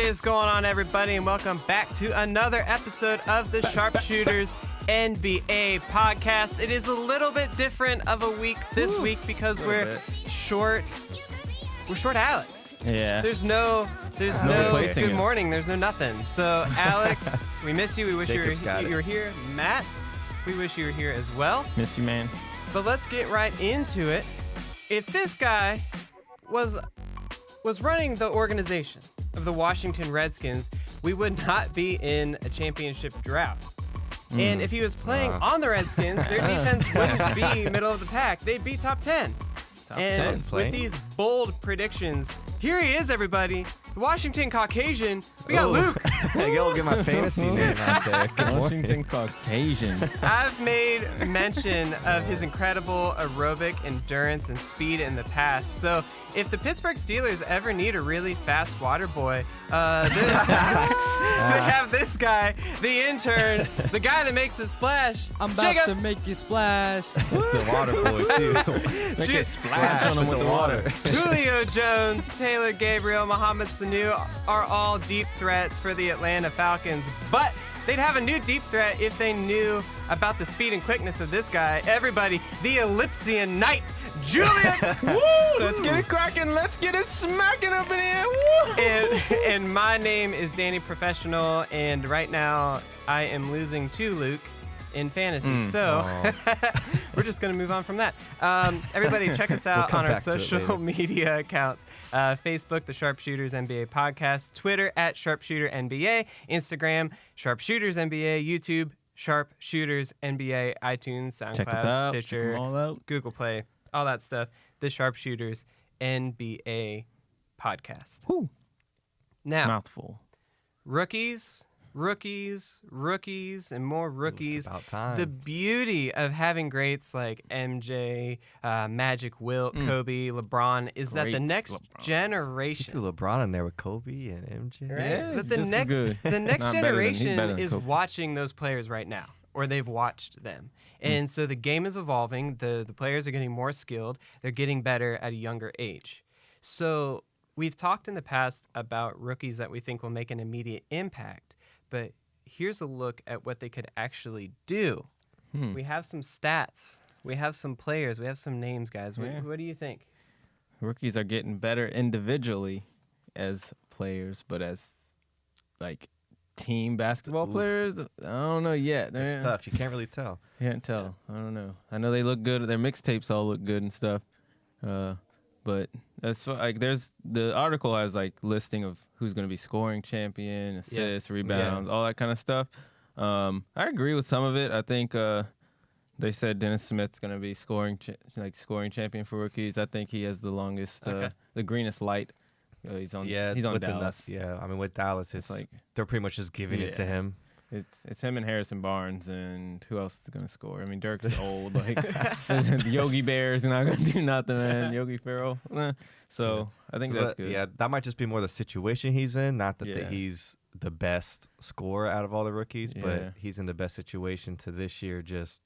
is going on, everybody, and welcome back to another episode of the Sharpshooters NBA podcast. It is a little bit different of a week this week because we're short. We're short Alex. Yeah. There's no good morning. There's no nothing. So Alex, we miss you. We wish you were here. Matt, we wish you were here as well. Miss you, man. But let's get right into it. If this guy was running the organization of the Washington Redskins, we would not be in a championship drought. And if he was playing on the Redskins, their defense wouldn't be middle of the pack. They'd be top 10. And with these bold predictions, here he is, everybody. The Washington Caucasian. We got Luke. Hey, go get my fantasy name out there. Washington Caucasian. I've made mention of his incredible aerobic endurance and speed in the past. So if the Pittsburgh Steelers ever need a really fast water boy, they have this guy, the intern, the guy that makes the splash. I'm about to make you splash. The water boy, too. Make it splash on him with the water. Julio Jones, Taylor Gabriel, Mohamed Sanu are all deep threats for the Atlanta Falcons, but they'd have a new deep threat if they knew about the speed and quickness of this guy. Everybody, the Ellipsian Knight, Julian. Woo! Let's get it cracking. Let's get it smacking up in here. Woo! And my name is Danny Professional, and right now I am losing to Luke in fantasy. We're just going to move on from that. Everybody, check us out on our social media accounts. Facebook, the Sharpshooters NBA podcast. Twitter, @SharpshooterNBA. Instagram, Sharpshooters NBA. YouTube, Sharpshooters NBA. iTunes, SoundCloud, Stitcher, Google Play, all that stuff. The Sharpshooters NBA podcast. Whew. Now, mouthful. Rookies, and more rookies. It's about time. The beauty of having greats like MJ, Magic, Wilt, Kobe, LeBron is that the next generation. You threw LeBron in there with Kobe and MJ. Right? Yeah, but the next generation is watching those players right now, or they've watched them. And so the game is evolving. The players are getting more skilled. They're getting better at a younger age. So we've talked in the past about rookies that we think will make an immediate impact. But here's a look at what they could actually do. We have some stats. We have some players. We have some names, guys. What do you think? Rookies are getting better individually as players, but as like team basketball players, I don't know yet. It's tough. You can't really tell. You can't tell. I don't know. I know they look good. Their mixtapes all look good and stuff. But that's like there's the article has like listing of who's going to be scoring champion, assists, rebounds, all that kind of stuff. I agree with some of it. I think they said Dennis Smith's going to be scoring champion for rookies. I think he has the longest, the greenest light. He's on Dallas. I mean with Dallas, it's like they're pretty much just giving it to him. It's him and Harrison Barnes, and who else is gonna score? I mean, Dirk's old. Like Yogi Bear's not gonna do nothing, man. Yogi Ferrell. So I think that's good. Yeah, that might just be more the situation he's in. Not that he's the best scorer out of all the rookies, but he's in the best situation to this year just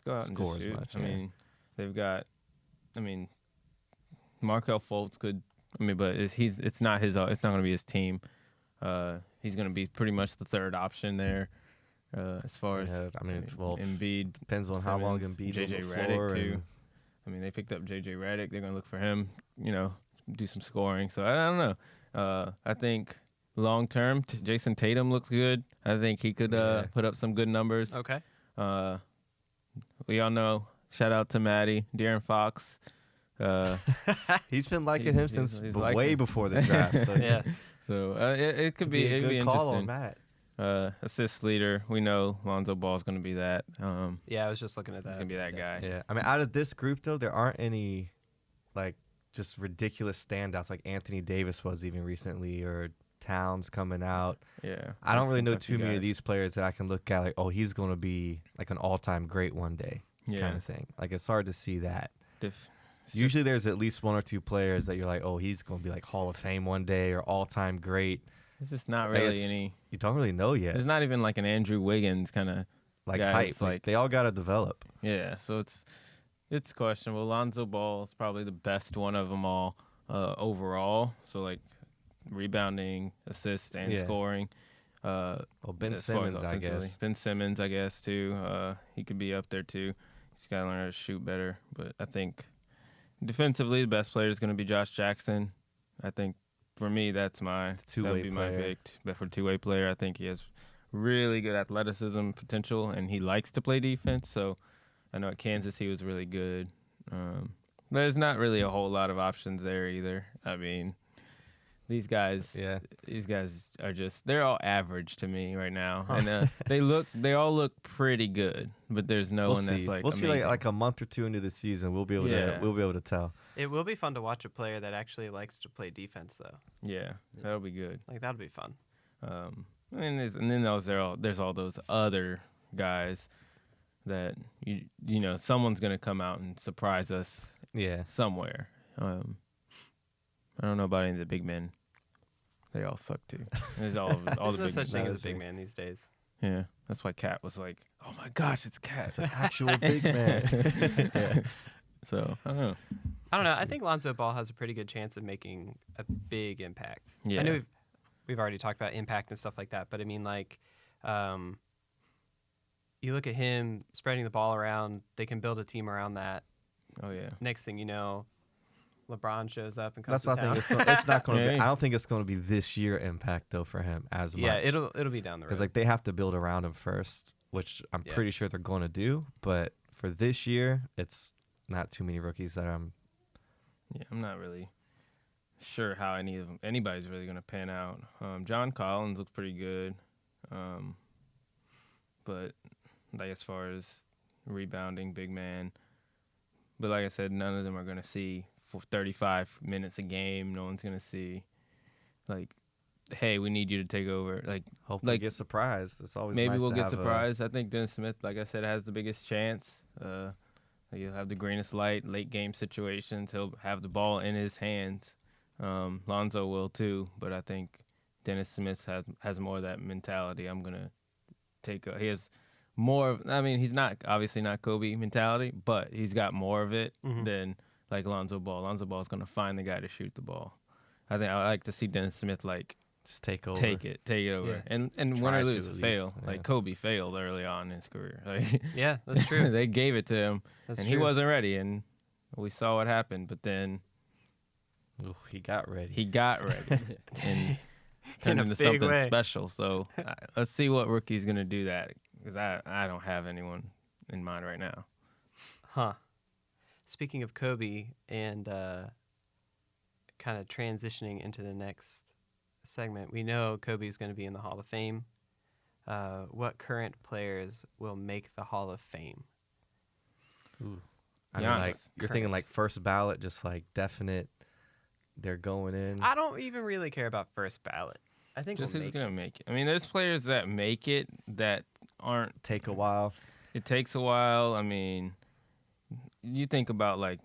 go out score and as much. I mean, they've got. I mean, Markelle Fultz could. I mean, but it's not his. It's not gonna be his team. He's going to be pretty much the third option there as far as Embiid. Depends on how long Embiid's on the floor. Redick, too. I mean, they picked up J.J. Redick. They're going to look for him, do some scoring. So, I don't know. I think long-term, Jason Tatum looks good. I think he could put up some good numbers. Okay. We all know, shout out to Maddie, De'Aaron Fox. He's been liking him since way before the draft. So yeah. So it could be a good interesting. call on Matt. Assist leader, we know Lonzo Ball's going to be that. I was just looking at that. He's going to be that guy. Yeah, I mean, out of this group though, there aren't any like just ridiculous standouts like Anthony Davis was even recently, or Towns coming out. Yeah, I don't really know too many of these players that I can look at like, oh, he's going to be like an all-time great one day, kind of thing. Like it's hard to see that. Usually there's at least one or two players that you're like, oh, he's going to be like Hall of Fame one day or all-time great. It's just not really any. You don't really know yet. There's not even like an Andrew Wiggins kind of like guy. hype. Like they all got to develop. Yeah, so it's questionable. Lonzo Ball is probably the best one of them all overall. So like rebounding, assists, and scoring. Well, Ben Simmons, I guess. Ben Simmons, I guess, too. He could be up there, too. He's got to learn how to shoot better. But I think defensively, the best player is going to be Josh Jackson. I think, for me, that would be my pick. But for two-way player, I think he has really good athleticism potential, and he likes to play defense. So I know at Kansas he was really good. There's not really a whole lot of options there either. I mean, these guys are they're all average to me right now, and they all look pretty good. But there's no one that's like we'll amazing. see like a month or two into the season, we'll be able to tell. It will be fun to watch a player that actually likes to play defense, though. Yeah, that'll be good. Like that'll be fun. And then there's all those other guys that you know someone's gonna come out and surprise us. Yeah, somewhere. I don't know about any of the big men. They all suck too. There's all the no big such men. thing as a big man these days. Yeah, that's why Cat was like, "Oh my gosh, it's Cat! It's an actual big man." Yeah. So I don't know. I think Lonzo Ball has a pretty good chance of making a big impact. Yeah. I know we've already talked about impact and stuff like that, but I mean, like, you look at him spreading the ball around. They can build a team around that. Oh yeah. Next thing you know, LeBron shows up and comes That's to what town. I think. It's not going to be. I don't think it's going to be this year impact though for him as much. Yeah, it'll be down the road. Because like they have to build around him first, which I'm pretty sure they're going to do. But for this year, it's not too many rookies that I'm. Yeah, I'm not really sure how anybody's really going to pan out. John Collins looks pretty good, but like as far as rebounding, big man. But like I said, none of them are going to see for 35 minutes a game. No one's going to see, like, hey, we need you to take over. Like, hopefully get surprised. It's always maybe nice we'll to get have surprised. I think Dennis Smith, like I said, has the biggest chance. He'll have the greenest light, late game situations. He'll have the ball in his hands. Lonzo will too, but I think Dennis Smith has more of that mentality. I'm going to take he has more of, I mean, he's obviously not Kobe mentality, but he's got more of it than like Lonzo Ball. Lonzo Ball is going to find the guy to shoot the ball. I like to see Dennis Smith like just take over, take it over, and win or lose, fail. Yeah. Like Kobe failed early on in his career. Like, yeah, that's true. They gave it to him, That's and true. he wasn't ready, and we saw what happened. But then he got ready. And turned into big something way. special. So let's see what rookie's going to do that, because I don't have anyone in mind right now. Huh. Speaking of Kobe and kind of transitioning into the next segment, we know Kobe's going to be in the Hall of Fame. What current players will make the Hall of Fame? Ooh. I mean, like you're thinking like first ballot, just like definite. They're going in. I don't even really care about first ballot. I think Just we'll who's make going to make it. I mean, there's players that make it that aren't. Take a while. It takes a while. I mean, you think about like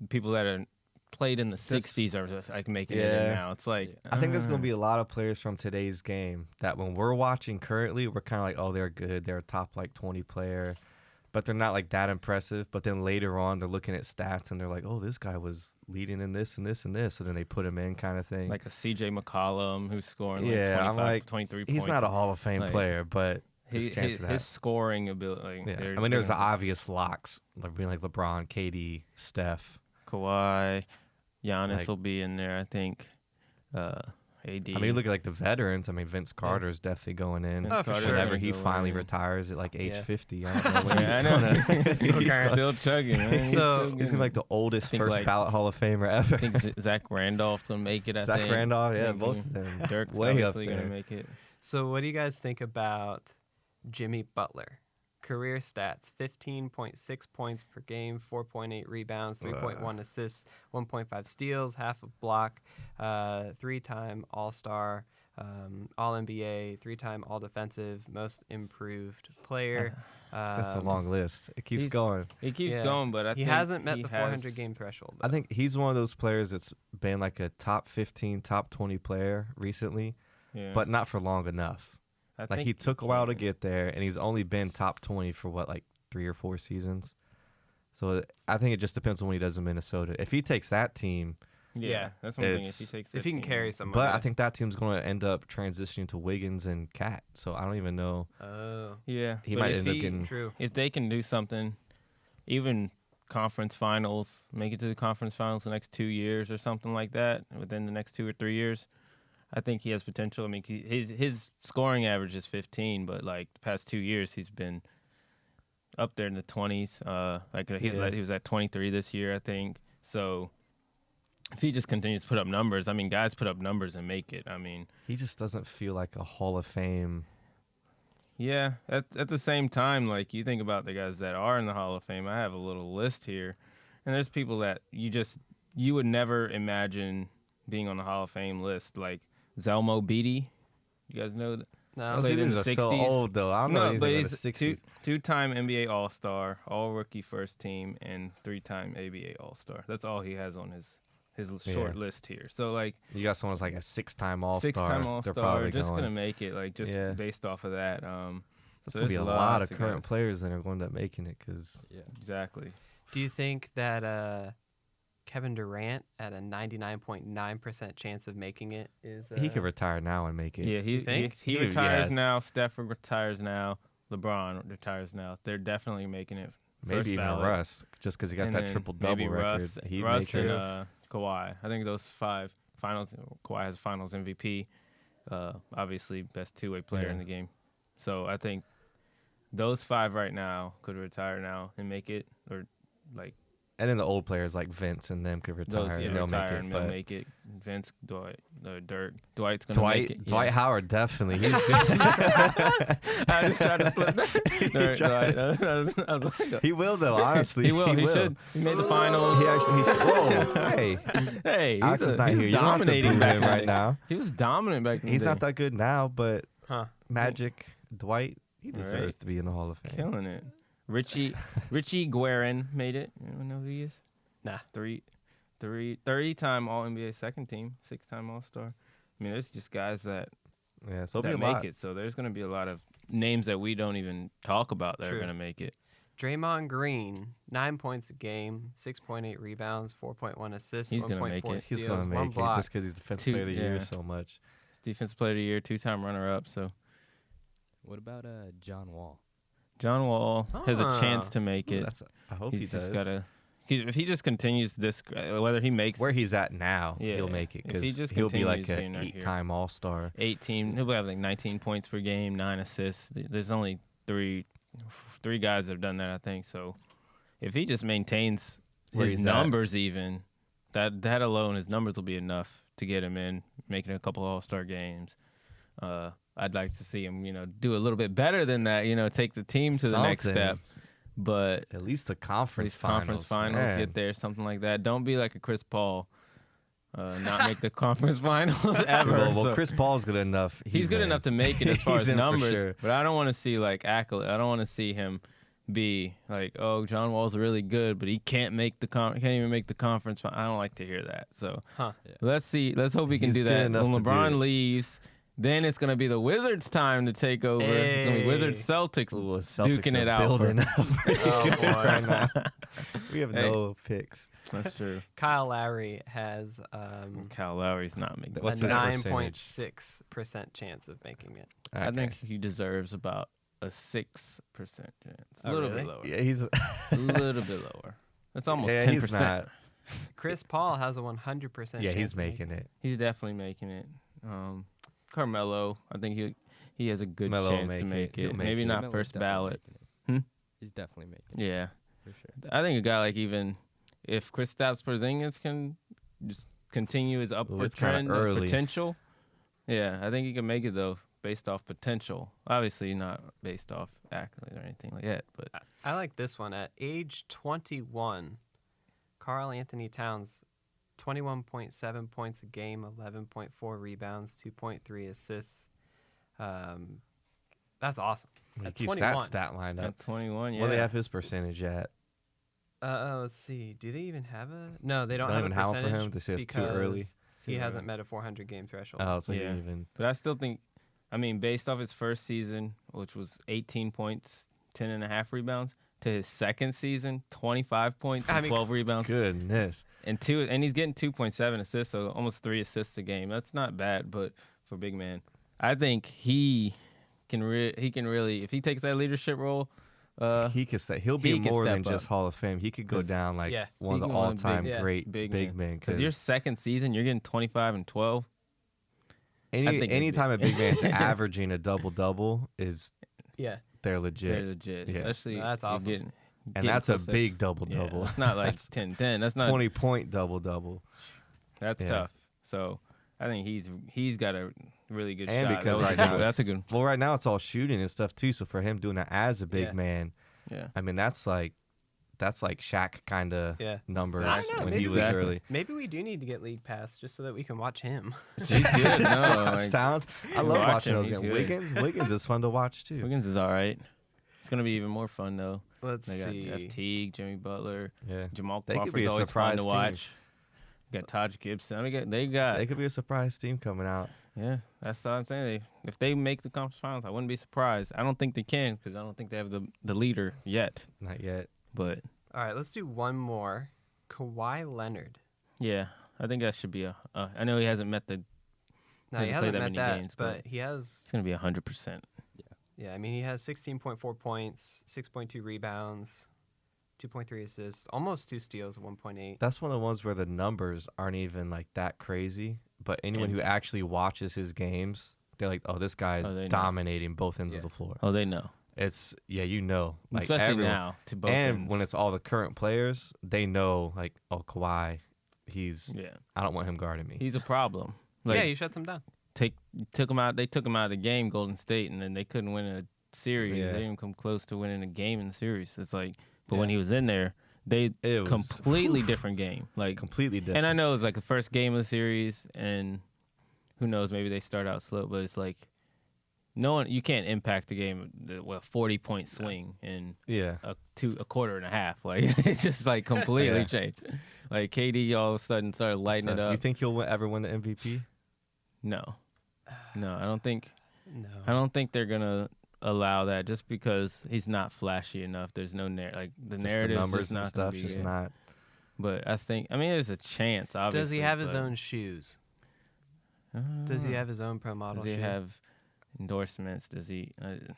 people that are played in the 60s are like making it in now. It's like I think there's going to be a lot of players from today's game that when we're watching currently, we're kind of like, oh, they're good. They're a top like 20 player, but they're not like that impressive. But then later on, they're looking at stats and they're like, oh, this guy was leading in this and this and this. So then they put him in kind of thing. like a CJ McCollum who's scoring like 23 points. He's not a Hall of Fame player, but his scoring ability. Like, I mean, there's the obvious locks, like being like LeBron, KD, Steph, Kawhi, Giannis will be in there, I think. AD. I mean, look at like the veterans. I mean, Vince Carter's definitely going in. Oh, for sure. Whenever he finally retires at like age 50, I don't know when he's still chugging. Man. So he's gonna be like the oldest first like, ballot Hall of Famer ever. I think Zach Randolph's gonna make it. Zach Randolph, yeah, both of them. Dirk's way up obviously there. gonna make it. So what do you guys think about Jimmy Butler? Career stats: 15.6 points per game, 4.8 rebounds, 3.1 assists, 1.5 steals, half a block, 3-time All-Star, All-NBA, 3-time All-Defensive, Most Improved Player. That's a long list. It keeps going. He keeps going, but I think he hasn't met the 400 game threshold. I think he's one of those players that's been like a top 15, top 20 player recently, but not for long enough. Like he took a while to get there, and he's only been top 20 for what, like 3 or 4 seasons. So I think it just depends on what he does in Minnesota. If he takes that team, Yeah. That's one thing. If he takes, if he can carry someone. But I think that team's going to end up transitioning to Wiggins and Cat. So I don't even know. Oh. Yeah. He but might if end up getting. True. If they can do something, even conference finals, make it to the conference finals the next 2 years or something like that, within the next 2 or 3 years, I think he has potential. I mean, his scoring average is 15, but like the past 2 years, he's been up there in the 20s. He was at 23 this year, I think. So if he just continues to put up numbers, I mean, guys put up numbers and make it. I mean, He just doesn't feel like a Hall of Fame. yeah. At the same time, like you think about the guys that are in the Hall of Fame, I have a little list here, and there's people that you would never imagine being on the Hall of Fame list, like Zelmo Beatty. You guys know that? No. Those Played in dudes the are so 60s. old, though. I don't know No, but anything about he's the 60s. two-time NBA All-Star, All-Rookie First Team, and 3-time ABA All-Star. That's all he has on his short list here. So like You got someone that's like a 6-time All-Star. 6-time They're All-Star, probably just going. gonna make it. Like just based off of that. That's so going to be there's a lot of lots current guys. players that are going to end up making it because Exactly. Do you think that Kevin Durant at a 99.9% chance of making it is? he could retire now and make it. Yeah, You think? he He- retires yeah. now. Steph retires now. LeBron retires now. They're definitely making it. Maybe first even ballot. Russ, just because he got And that then triple-double maybe record. He'd Russ make it. and Kawhi. I think those 5 finals. Kawhi has Finals MVP. Obviously, best two-way player in the game. So I think those 5 right now could retire now and make it, or like And then the old players like Vince and them could retire those and they'll make retire it. and But they'll make it. Vince, Dwight, Dirk, Dwight's gonna make it. Dwight Howard definitely. He's I just tried to slip that. Dwight. I was like, he will though. Honestly, he will. He should. He made the finals. He actually. He should. Whoa, hey, Hey, Alex is not he's here. You don't have to dominating boo back him in the right day. now. He was dominant back in the He's day. not that good now, but Huh. Magic, Dwight, he deserves Right. to be in the Hall of Fame. Killing it. Richie Guerin made it. Anyone know who he is? Nah. 30-time All NBA second team, 6-time All Star. I mean, there's just guys that Yeah, so it'll be a make lot. it. So there's going to be a lot of names that we don't even talk about that are True. going to make it. Draymond Green, 9 points a game, 6.8 rebounds, 4.1 assists, He's gonna 1.4 make it. steals, He's gonna 1 make it block. just because he's defensive 2 player of the year yeah. so much. He's Defensive Player of the Year, 2-time runner-up. So What about John Wall? John Wall has a chance Ah. to make Ooh, it. I hope He's he does. just gotta. If he just continues this, whether he makes Where he's at now, Yeah, he'll make it if he because just he'll be like continues an being right here. 8-time All-Star. 18, he'll have like 19 points per game, 9 assists. There's only three guys that have done that, I think. So if he just maintains Where his he's at. numbers, even that alone, his numbers will be enough to get him in, making a couple All-Star games. I'd like to see him, do a little bit better than that. Take the team to the next Something. step. But At least the conference these conference finals man. get there, something like that. Don't be like a Chris Paul, not make the conference finals ever. Well, So Chris Paul's good enough. he's good in. enough to make it as far He's as in for numbers, sure. but I don't want to see like accolade. I don't want to see him be like, oh, John Wall's really good, but he can't make can't even make the conference. I don't like to hear that. So let's see. Let's hope he can He's do good that. enough When to do LeBron it. leaves, then it's gonna be the Wizards' time to take over. It's gonna be Wizards Celtics Ooh, Celtics duking are it out. building up Oh, boy. right now. We have Hey. no picks. That's true. Kyle Lowry has Kyle Lowry's not making. What's a his percentage? 9.6% chance of making it. I Okay. think he deserves about a 6% chance. A Oh, little really? bit lower. Yeah, he's A little bit lower. That's almost yeah, 10%. he's not. Chris Paul has a 100% Yeah, chance he's of making making it. He's definitely making it. Carmelo, I think he has a good Melo will chance to make make it. He'll it. make Maybe it. not Melo's first definitely ballot. making it. Hmm? He's definitely making it. Yeah. For sure. I think a guy like even if Kristaps Porzingis can just continue his upward it's kinda trend of early. potential. Yeah, I think he can make it though, based off potential. Obviously not based off accolade or anything like that, but I like this one. At age 21, Karl Anthony Towns, 21.7 points a game, 11.4 rebounds, 2.3 assists. That's awesome. He At keeps 21. that stat line up. at 21, yeah. What do they have his percentage at? Let's see. Do they even have a? No, they don't Don't have even a have one for percentage him? They say it's too early? because he Too hasn't early. met a 400 game threshold. Oh, so Yeah. he even. But I still think, based off his first season, which was 18 points, 10.5 rebounds, to his second season, 25 points and 12 rebounds. Goodness. And he's getting 2.7 assists, so almost 3 assists a game. That's not bad, but for big man, I think he can really, if he takes that leadership role, he'll be more than just Hall of Fame. He could go down like one of the all-time great big men. Because your second season, you're getting 25 and 12. Anytime a big man's averaging a double-double is they're legit. They're legit. Yeah. Especially that's awesome. And that's a big double-double. Yeah, it's not like 10-10. That's not 20-point double-double. That's tough. So I think he's got a really good and shot. Because right now that's a good. Well, right now it's all shooting and stuff too. So for him doing that as a big man, I mean that's like Shaq kind of numbers know, when he was early. Maybe we do need to get league pass just so that we can watch him. He's good. Talent. I love watching those guys. Wiggins is fun to watch too. Wiggins is all right. It's gonna be even more fun though. Let's see. They got Jeff Teague, Jimmy Butler, They Jamal could be Crawford's a always fun to surprise watch. Got Taj Gibson. I mean, they could be a surprise team coming out. Yeah, that's what I'm saying. If they make the conference finals, I wouldn't be surprised. I don't think they can because I don't think they have the leader yet. Not yet. But all right, let's do one more. Kawhi Leonard. Yeah, I think that should be I know he hasn't met the. No, he hasn't met that, games, but he has. It's gonna be 100%. Yeah, I mean he has 16.4 points, 6.2 rebounds, 2.3 assists, almost 2 steals, 1.8. That's one of the ones where the numbers aren't even like that crazy. But anyone who actually watches his games, they're like, "Oh, this guy's dominating both ends of the floor." Oh, they know. It's like especially everyone, now to both and ends. when it's all the current players, they know like, "Oh, Kawhi, I don't want him guarding me." He's a problem. He shuts him down. Took him out. They took him out of the game, Golden State, and then they couldn't win a series. Yeah. They didn't come close to winning a game in the series. It's like, but when he was in there, it was completely different game. Like completely different. And I know it was like the first game of the series, and who knows, maybe they start out slow, but it's like you can't impact a game with a 40-point swing in a quarter and a half. Like it's just like completely changed. Like KD all of a sudden started lighting it up. You think he'll ever win the MVP? No, I don't think. No, I don't think they're gonna allow that just because he's not flashy enough. There's no the narrative, numbers just not and stuff, be just good. not. But I mean, there's a chance. Obviously, does he have his own shoes? Does he have his own pro model? Does he have endorsements? Does he?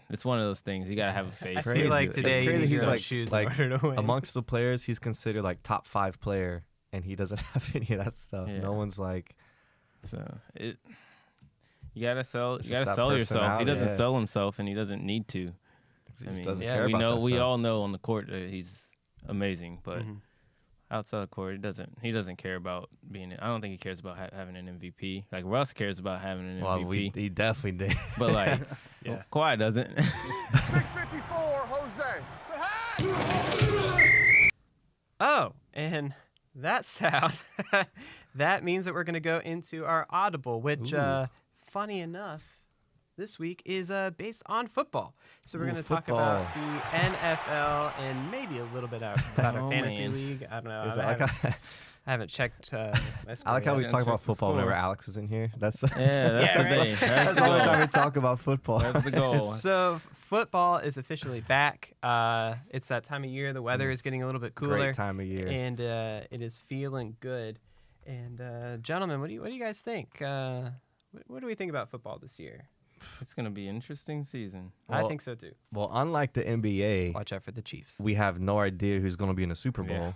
It's one of those things. You gotta have a face. I feel like today he's like shoes in order to win. Amongst the players, he's considered like top 5 player, and he doesn't have any of that stuff. Yeah. No one's like. So you gotta sell. You gotta sell yourself. He doesn't sell himself, and he doesn't need to. He just doesn't care about that we stuff. all know on the court that he's amazing, but outside the court, he doesn't care about being. I don't think he cares about having an MVP. Like Russ cares about having an MVP. Well, he definitely did. But like, Kawhi doesn't. 654, Jose. Oh, and that sound, that means that we're going to go into our Audible, which, funny enough, this week is based on football. So we're going to talk about the NFL and maybe a little bit about our fantasy league. I don't know. I haven't checked my score. I like how we talk about football whenever Alex is in here. That's the right. That's the only time we talk about football. That's the goal. So football is officially back. It's that time of year. The weather is getting a little bit cooler. Great time of year. And it is feeling good. And gentlemen, what do you guys think? What do we think about football this year? It's going to be an interesting season. I think so too. Well, unlike the NBA, watch out for the Chiefs. We have no idea who's going to be in the Super Bowl.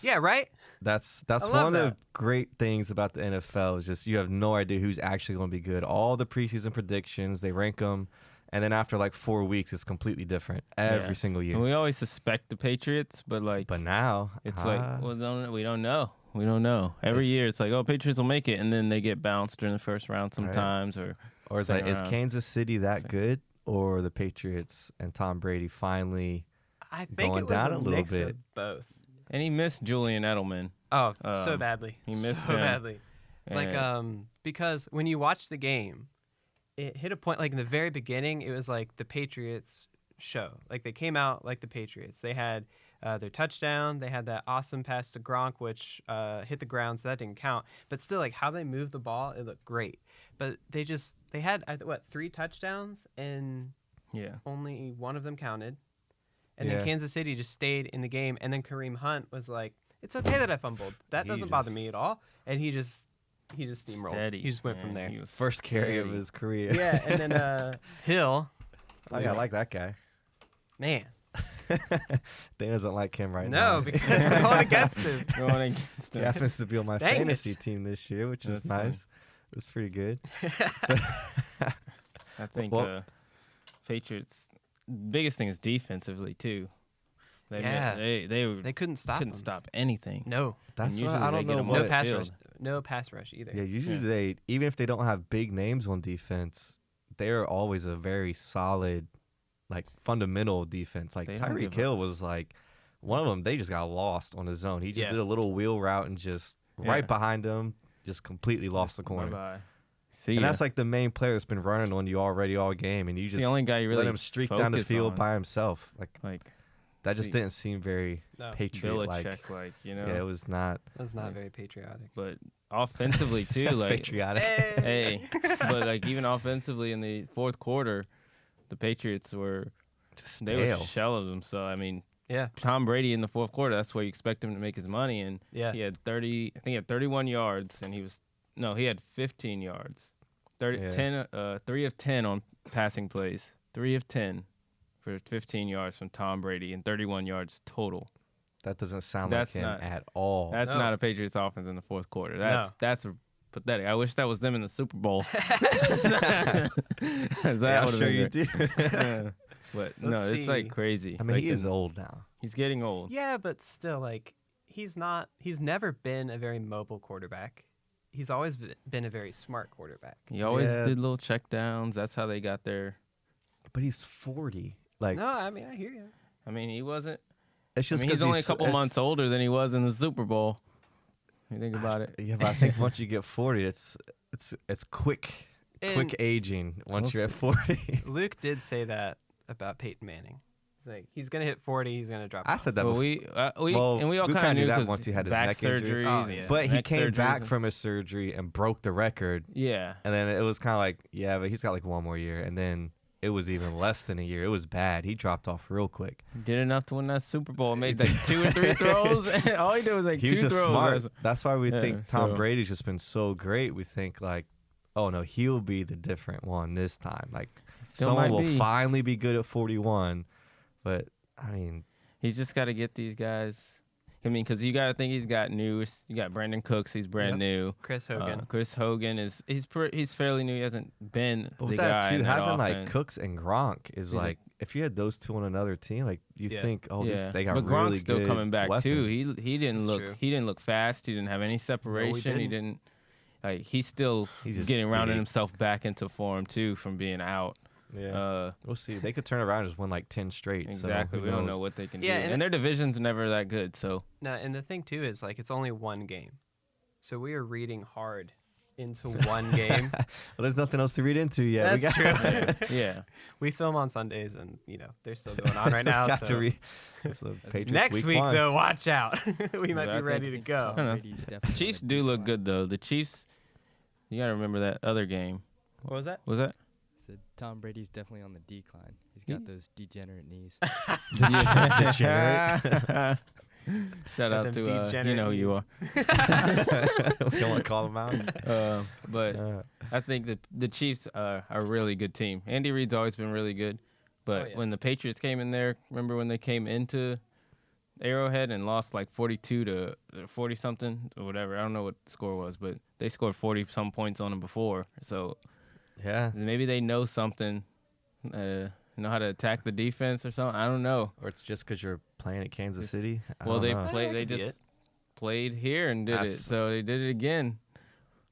Yeah. Right. That's one of the great things about the NFL is just you have no idea who's actually going to be good. All the preseason predictions, they rank them, and then after like 4 weeks, it's completely different every single year. And we always suspect the Patriots, but now it's like we don't know. We don't know. Every year it's like, oh, Patriots will make it, and then they get bounced during the first round sometimes, or is like, is Kansas City that good, or the Patriots and Tom Brady finally going down a little bit? Of both. And he missed Julian Edelman. Oh, so badly. He missed so him. badly. Because when you watch the game, it hit a point, like in the very beginning, it was like the Patriots show. Like they came out like the Patriots. They had their touchdown. They had that awesome pass to Gronk, which hit the ground, so that didn't count. But still, like how they moved the ball, it looked great. But they had 3 touchdowns, and only one of them counted. And then Kansas City just stayed in the game. And then Kareem Hunt was like, "It's okay that I fumbled. That doesn't bother me at all." And he just steamrolled. Steady, he just went from there. He was First carry of steady. his career. Yeah, and then Hill. Oh, yeah, I like that guy. Man. Dan doesn't like him right now. No, because I'm going against him. Going against He him. happens to be on my Dang it. fantasy team this year, which is That's funny. nice. It's pretty good. I think Well- Patriots. Biggest thing is defensively too. Yeah. They couldn't stop couldn't him. stop anything. No. That's And why usually I they don't get know him what. on No the pass field. rush. No pass rush either. Yeah, usually Yeah. they, even if they don't have big names on defense, they're always a very solid, like fundamental defense. Like They don't Tyreek give Hill was like one of them. They just got lost on his zone. He just Yeah. did a little wheel route and just right Yeah. behind him, just completely lost the corner. Bye-bye. See And ya. that's like the main player that's been running on you already all game, and you It's just the only guy you really let him streak down the focus field on. by himself. Like Like that just see, didn't seem very No. Patriot-like. Belichick, you know. Yeah, it was not That's not very patriotic. But offensively too, like patriotic. hey, but like even offensively in the fourth quarter, the Patriots were Just they were stale. shell of themselves. I mean, Yeah. Tom Brady in the fourth quarter, that's where you expect him to make his money, and Yeah. he had 30. I think he had 31 yards, and he had 15 yards. 3 of 10 on passing plays. 3 of 10 for 15 yards from Tom Brady and 31 yards total. That doesn't sound That's like him not- at all. That's No. not a Patriots offense in the fourth quarter. No. That's pathetic. I wish that was them in the Super Bowl. Yeah, I'm sure you do. But no, Let's it's like see. crazy. I mean, Like, he is and old now. He's getting old. Yeah, but still, like, he's never been a very mobile quarterback. He's always been a very smart quarterback. He always Yeah. did little check downs. That's how they got there. But he's 40. Like, No, I mean, I hear you. I mean, he wasn't. it's I just mean, he's 'cause only a couple it's- months older than he was in the Super Bowl. You think about it. Yeah, but I think once you get 40, it's quick And aging once We'll you're at 40. Luke did say that about Peyton Manning. He's like, he's gonna hit 40. He's gonna drop. I off. said that But before. we Well, all we kind of knew knew that 'cause once he had his back neck injury. surgeries. Oh, yeah. and But he neck came back surgeries from his surgery and broke the record. Yeah. And then it was kind of like, yeah, but he's got like one more year. And then it was even less than a year. It was bad. He dropped off real quick. He did enough to win that Super Bowl. Made like 2 or 3 throws. All he did was like He 2 was just throws. smart. That's why we Yeah, think Tom so- Brady's just been so great. We think like, oh no, he'll be the different one this time. Like Still someone might will be. finally be good at 41. But I mean, He's just got to get these guys. I mean, because you got to think he's got new. You got Brandon Cooks. He's brand Yep. new. Chris Hogan. Chris Hogan he's fairly new. He hasn't been but the with that guy too, in that having like offense. Cooks and Gronk is He's like, if you had those two on another team, like you Yeah. think, oh, yeah. they got but really Gronk's still good coming back too. weapons. He didn't That's true. look fast. He didn't have any separation. He didn't. didn't like he's still He's just getting rounding big. himself back into form too from being out. Yeah, we'll see. They could turn around and just win like 10 straight. Exactly. So We who don't knows? know what they can Yeah, do. and And their division's never that good. So No, and the thing too is like it's only one game, so we are reading hard into one game. Well, there's nothing else to read into yet. That's true. yeah. We film on Sundays, and they're still going on right now. got so. to read. So Patriots Next week, one. though, watch out. We might I be ready to think go. don't know. Brady's definitely on Chiefs the do look decline. good though. The Chiefs, you got to remember that other game. What was that? Was that? Said Tom Brady's definitely on the decline. He's got those degenerate knees. Degenerate. Shout out them to you know who you are. We don't want to call them out. But Uh, I think that the Chiefs are a really good team. Andy Reid's always been really good, but Oh, yeah. when the Patriots came in there, remember when they came into Arrowhead and lost like 42 to 40 something or whatever? I don't know what the score was, but they scored 40 some points on them before. So yeah. maybe they know something, know how to attack the defense or something. I don't know. Or it's just because you're playing at Kansas City. I Well, don't they know. played. that They could be just played here and did it, That's- so they did it again.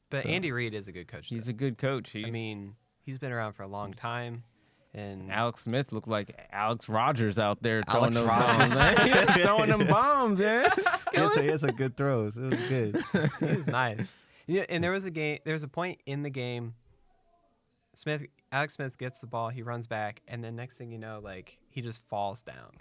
But So- Andy Reid is a good coach. He's though. a good coach. I mean, he's been around for a long time, and Alex Smith looked like Alex Rogers out there throwing Alex those Rodgers. bombs. He was throwing them bombs, man. He has some good throws. It was good. he was nice. Yeah, and there was a point in the game. Alex Smith gets the ball, he runs back, and then next thing you know, like he just falls down.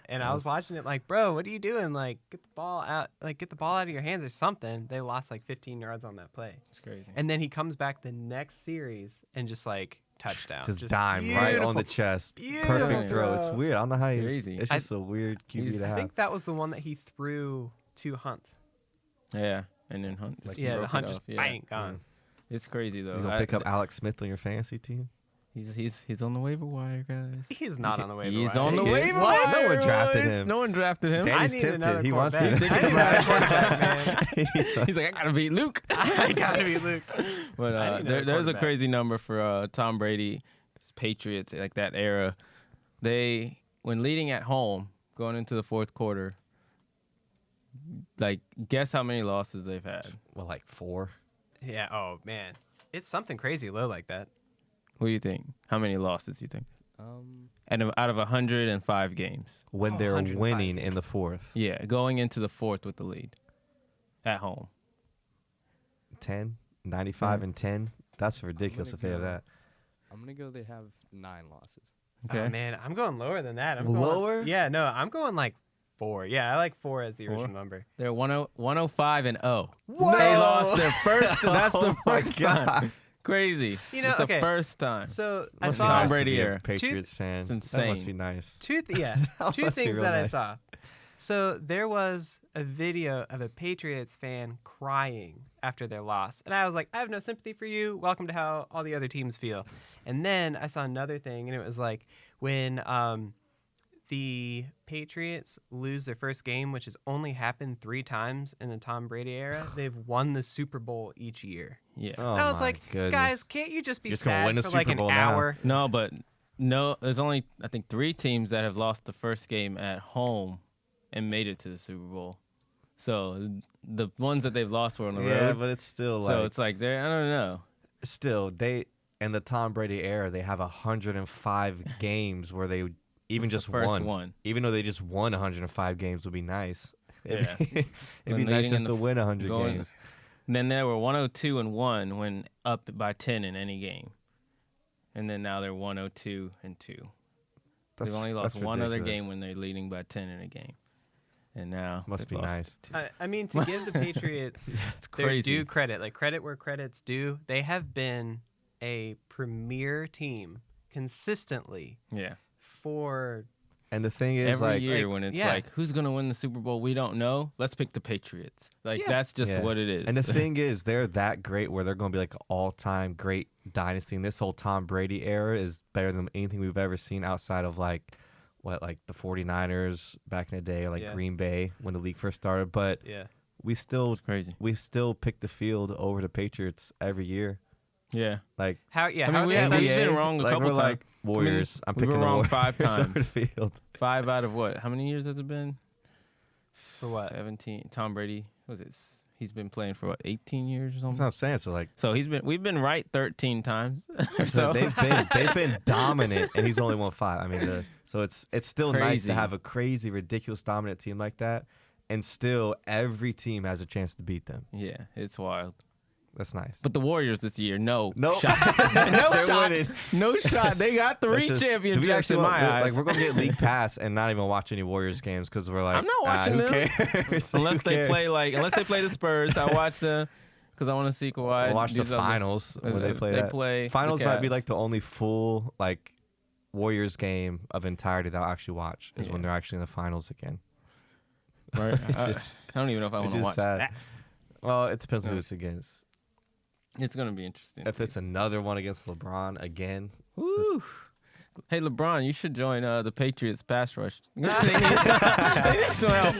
And I was watching it like, bro, what are you doing? Like, get the ball out of your hands or something. They lost like 15 yards on that play. It's crazy. And then he comes back the next series and just like touchdown. Just dime right on the chest. Perfect throw. It's weird. I don't know how he's. Crazy. It's just a weird QB to I have. think that was the one that he threw to Hunt. Yeah, and then Hunt. Just The broke Hunt it just off. Yeah. bang gone. It's crazy though. So you gonna pick up Alex Smith on your fantasy team? He's on the waiver wire, guys. He's not on the waiver He's wire. on the He is. waiver What? wire. No one drafted boys. him. No one drafted him. Danny's I need tempted. another He wants quarterback. it. I need another quarterback, man. He's like, I gotta beat Luke. I gotta be Luke. But I need another there's a quarterback. crazy number for Tom Brady, Patriots, like that era. They, when leading at home, going into the fourth quarter, like, guess how many losses they've had? Well, like 4. Yeah. Oh man, it's something crazy low like that. What do you think? How many losses do you think? And out of 105 games. When they're 105 winning games. in the fourth. Yeah, going into the fourth with the lead at home. 10, 95 and 10. That's ridiculous if they have that. I'm gonna go. They have 9 losses. Okay. Oh man, I'm going lower than that. Lower? Yeah. No, I'm going like 4. Yeah, I like 4 as the 4? original number. They're 105 and 0. What? They lost their first. That's the Oh my first God. time. Crazy. You know, it's the okay. first time. So I Must be saw nice Tom to Brady be a era. Patriots fan. It's That must insane. be nice. two That two must be things real that I nice. saw. So there was a video of a Patriots fan crying after their loss. And I was like, I have no sympathy for you. Welcome to how all the other teams feel. And then I saw another thing, and it was like when the Patriots lose their first game, which has only happened 3 times in the Tom Brady era, they've won the Super Bowl each year. Yeah. Oh And I was my like, goodness. guys, can't you just be You're just gonna sad win the for like Super an Bowl now. hour? No, but no. There's only I think 3 teams that have lost the first game at home and made it to the Super Bowl. So the ones that they've lost were on the Yeah, road. but it's still So like it's like I don't know. still they in the Tom Brady era they have 105 games where they even It's the just first won. one. Even though they just won 105 games would be nice. Yeah. It'd be When nice leading just in to the win 100 going- games. And then they were 102 and 1 when up by 10 in any game. And then now they're 102 and 2. They've only lost that's one other ridiculous. game when they're leading by 10 in a game. And now Must they've be lost nice. 2. I mean, to give the Patriots It's their crazy. due credit, like credit where credit's due, they have been a premier team consistently Yeah. for And the thing is, Every like, year when it's yeah. like, who's going to win the Super Bowl? We don't know. Let's pick the Patriots. Like, Yeah. that's just Yeah. what it is. and the thing is, they're that great where they're going to be like an all-time great dynasty. And this whole Tom Brady era is better than anything we've ever seen outside of like the 49ers back in the day, or like Yeah. Green Bay when the league first started. But yeah. we still crazy. pick the field over the Patriots every year. Yeah. Like How yeah, I mean, how we are have- they we've such- been wrong a like couple we're like times. Warriors. I'm we were picking the wrong Warriors 5 over times. the field. 5 out of what? How many years has it been? for what? 17. Tom Brady, what was it? He's been playing for what, 18 years or That's something? what I'm saying. So like, So we've been right 13 times. so so they've been dominant, and he's only won 5. I mean, so it's still nice Crazy. to have a crazy, ridiculous, dominant team like that, and still every team has a chance to beat them. yeah, it's wild. That's nice. But the Warriors this year, no Nope. shot. no They're shot. winning. No shot. They got That's 3 just- do we championships actually in want- my we're- eyes. Like we're gonna get league pass and not even watch any Warriors games because we're like, I'm not watching who them. cares? Who unless they cares? play the Spurs, I watch them because I want to see Kawhi. We'll watch the these other- finals when they play that. play Finals the might be Cavs. like the only full like Warriors game of entirety that I'll actually watch is when Yeah. they're actually in the finals again. Right? It's just- I don't even know if I want It's to just watch sad. that. Well, it depends who Yeah. it's against. It's gonna be interesting. If it's another one against LeBron again, Woo. Hey LeBron, you should join the Patriots pass rush. They need some help.